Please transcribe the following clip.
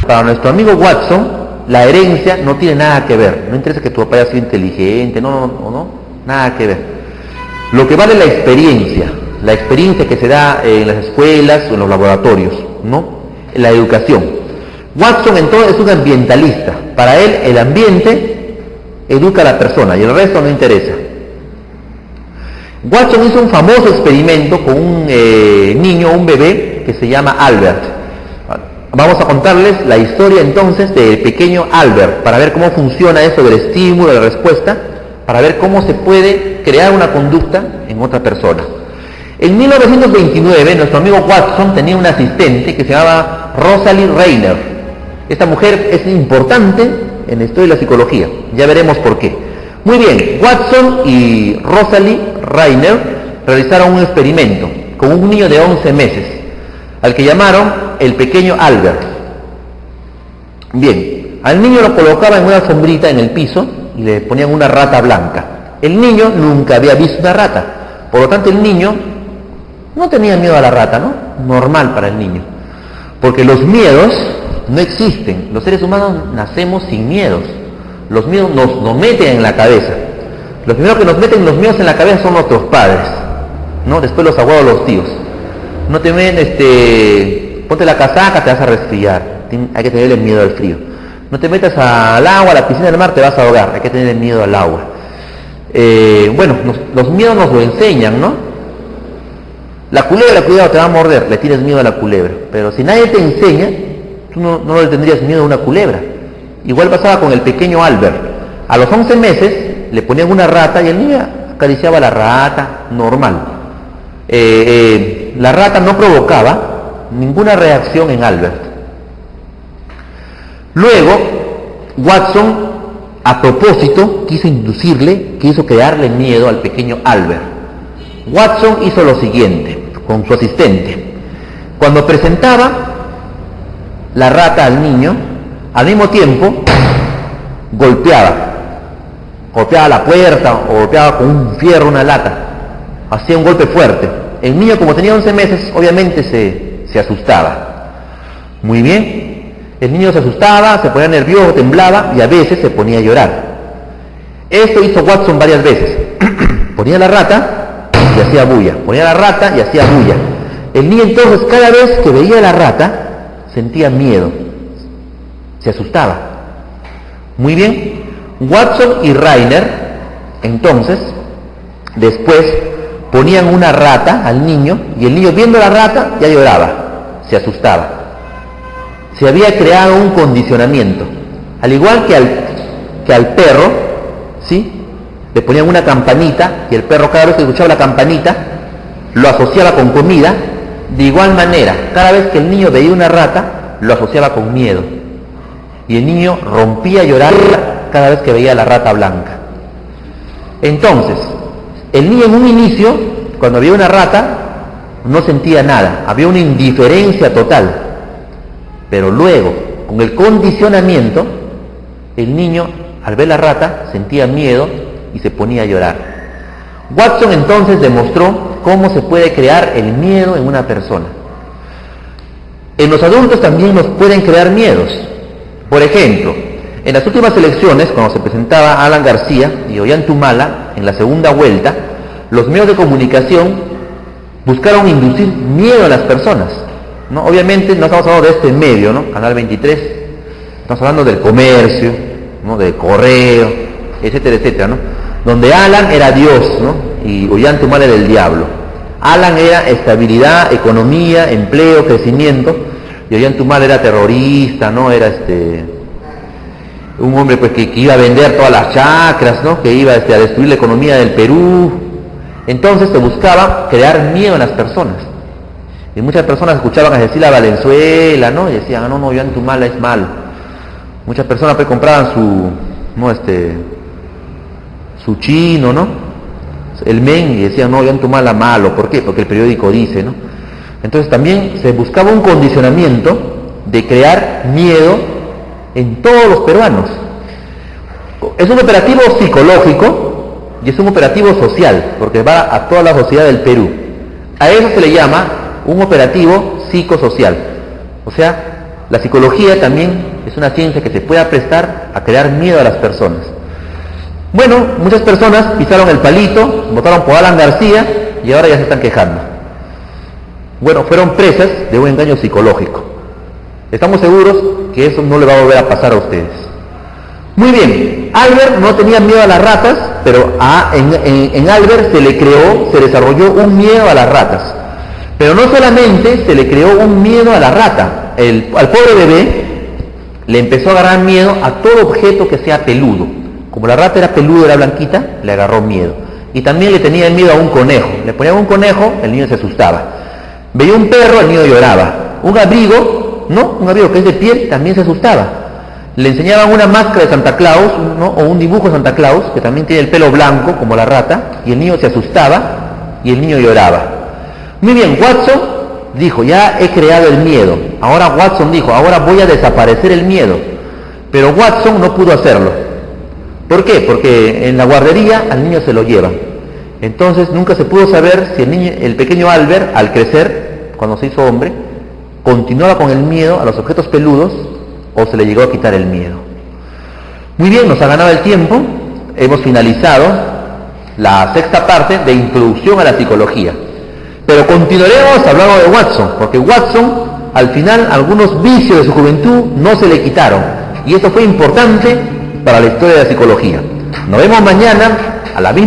para nuestro amigo Watson, la herencia no tiene nada que ver. No interesa que tu papá haya sido inteligente, no, nada que ver. Lo que vale es la experiencia que se da en las escuelas o en los laboratorios, ¿no? La educación. Watson entonces es un ambientalista. Para él el ambiente educa a la persona y el resto no interesa. Watson hizo un famoso experimento con un niño, un bebé, que se llama Albert. Vamos a contarles la historia entonces del pequeño Albert, para ver cómo funciona eso del estímulo, de la respuesta, para ver cómo se puede crear una conducta en otra persona. En 1929, nuestro amigo Watson tenía una asistente que se llamaba Rosalie Reiner. Esta mujer es importante en la historia de la psicología, ya veremos por qué. Muy bien, Watson y Rosalie Reiner realizaron un experimento con un niño de 11 meses, al que llamaron el pequeño Albert. Bien, al niño lo colocaban en una sombrita en el piso y le ponían una rata blanca. El niño nunca había visto una rata, por lo tanto el niño no tenía miedo a la rata, ¿no? Normal para el niño, porque los miedos no existen. Los seres humanos nacemos sin miedos. Los miedos nos meten en la cabeza. Los primeros que nos meten los miedos en la cabeza son nuestros padres, ¿no? Después los abuelos, los tíos. No te ven, ponte la casaca, te vas a resfriar. Hay que tenerle miedo al frío. No te metas al agua, a la piscina del mar, te vas a ahogar. Hay que tenerle miedo al agua. Los miedos nos lo enseñan, ¿no? La culebra, cuidado, te va a morder. Le tienes miedo a la culebra. Pero si nadie te enseña, tú no le tendrías miedo a una culebra. Igual pasaba con el pequeño Albert. A los 11 meses le ponían una rata y el niño acariciaba a la rata, normal. La rata no provocaba ninguna reacción en Albert. Luego, Watson, a propósito, quiso crearle miedo al pequeño Albert. Watson hizo lo siguiente con su asistente. Cuando presentaba la rata al niño, al mismo tiempo golpeaba la puerta o golpeaba con un fierro, una lata. Hacía un golpe fuerte. El niño, como tenía 11 meses, obviamente se asustaba. Muy bien. El niño se asustaba, se ponía nervioso, temblaba y a veces se ponía a llorar. Esto hizo Watson varias veces. Ponía la rata y hacía bulla. Ponía la rata y hacía bulla. El niño entonces, cada vez que veía la rata, sentía miedo. Se asustaba. Muy bien. Watson y Reiner, entonces, después ponían una rata al niño y el niño, viendo la rata, ya lloraba, se asustaba. Se había creado un condicionamiento. Al igual que al perro, ¿sí? Le ponían una campanita y el perro, cada vez que escuchaba la campanita, lo asociaba con comida. De igual manera, cada vez que el niño veía una rata, lo asociaba con miedo. Y el niño rompía a llorar cada vez que veía la rata blanca. Entonces, el niño en un inicio, cuando veía una rata, no sentía nada, había una indiferencia total. Pero luego, con el condicionamiento, el niño, al ver la rata, sentía miedo y se ponía a llorar. Watson entonces demostró cómo se puede crear el miedo en una persona. En los adultos también nos pueden crear miedos. Por ejemplo, en las últimas elecciones, cuando se presentaba Alan García y Ollanta en la segunda vuelta, los medios de comunicación buscaron inducir miedo a las personas, ¿no? Obviamente no estamos hablando de este medio, ¿no? Canal 23, estamos hablando del comercio, ¿no? Del correo, etcétera, etcétera, ¿no? Donde Alan era Dios, ¿no? Y Ollanta era el diablo. Alan era estabilidad, economía, empleo, crecimiento, y Ollanta era terrorista, ¿no? Era un hombre pues que iba a vender todas las chacras, ¿no? Que iba a destruir la economía del Perú. Entonces se buscaba crear miedo en las personas. Y muchas personas escuchaban a Cecilia Valenzuela, ¿no? Y decían, no, Ollanta es malo. Muchas personas pues compraban su chino, ¿no? El men, y decían, no, Ollanta malo. ¿Por qué? Porque el periódico dice, ¿no? Entonces también se buscaba un condicionamiento de crear miedo en todos los peruanos. Es un operativo psicológico y es un operativo social, porque va a toda la sociedad del Perú. A eso se le llama un operativo psicosocial. O sea, La psicología también es una ciencia que se puede prestar a crear miedo a las personas. Bueno, muchas personas pisaron el palito, votaron por Alan García y ahora ya se están quejando. Bueno, fueron presas de un engaño psicológico. Estamos seguros que eso no le va a volver a pasar a ustedes. Muy bien, Albert no tenía miedo a las ratas, pero en Albert se desarrolló un miedo a las ratas. Pero no solamente se le creó un miedo a la rata, al pobre bebé le empezó a agarrar miedo a todo objeto que sea peludo. Como la rata era peluda, era blanquita, le agarró miedo. Y también le tenía miedo a un conejo. Le ponían un conejo, el niño se asustaba. Veía un perro, el niño lloraba. Un abrigo que es de piel, también se asustaba. Le enseñaban una máscara de Santa Claus, ¿no? O un dibujo de Santa Claus, que también tiene el pelo blanco, como la rata, y el niño se asustaba y el niño lloraba. Muy bien, Watson dijo, ya he creado el miedo. Ahora Watson dijo, ahora voy a desaparecer el miedo. Pero Watson no pudo hacerlo. ¿Por qué? Porque en la guardería al niño se lo llevan. Entonces nunca se pudo saber si el pequeño Albert, al crecer, cuando se hizo hombre, continuaba con el miedo a los objetos peludos o se le llegó a quitar el miedo. Muy bien, nos ha ganado el tiempo. Hemos finalizado la sexta parte de Introducción a la Psicología. Pero continuaremos hablando de Watson, porque Watson, al final, algunos vicios de su juventud no se le quitaron. Y esto fue importante para la historia de la psicología. Nos vemos mañana a la misma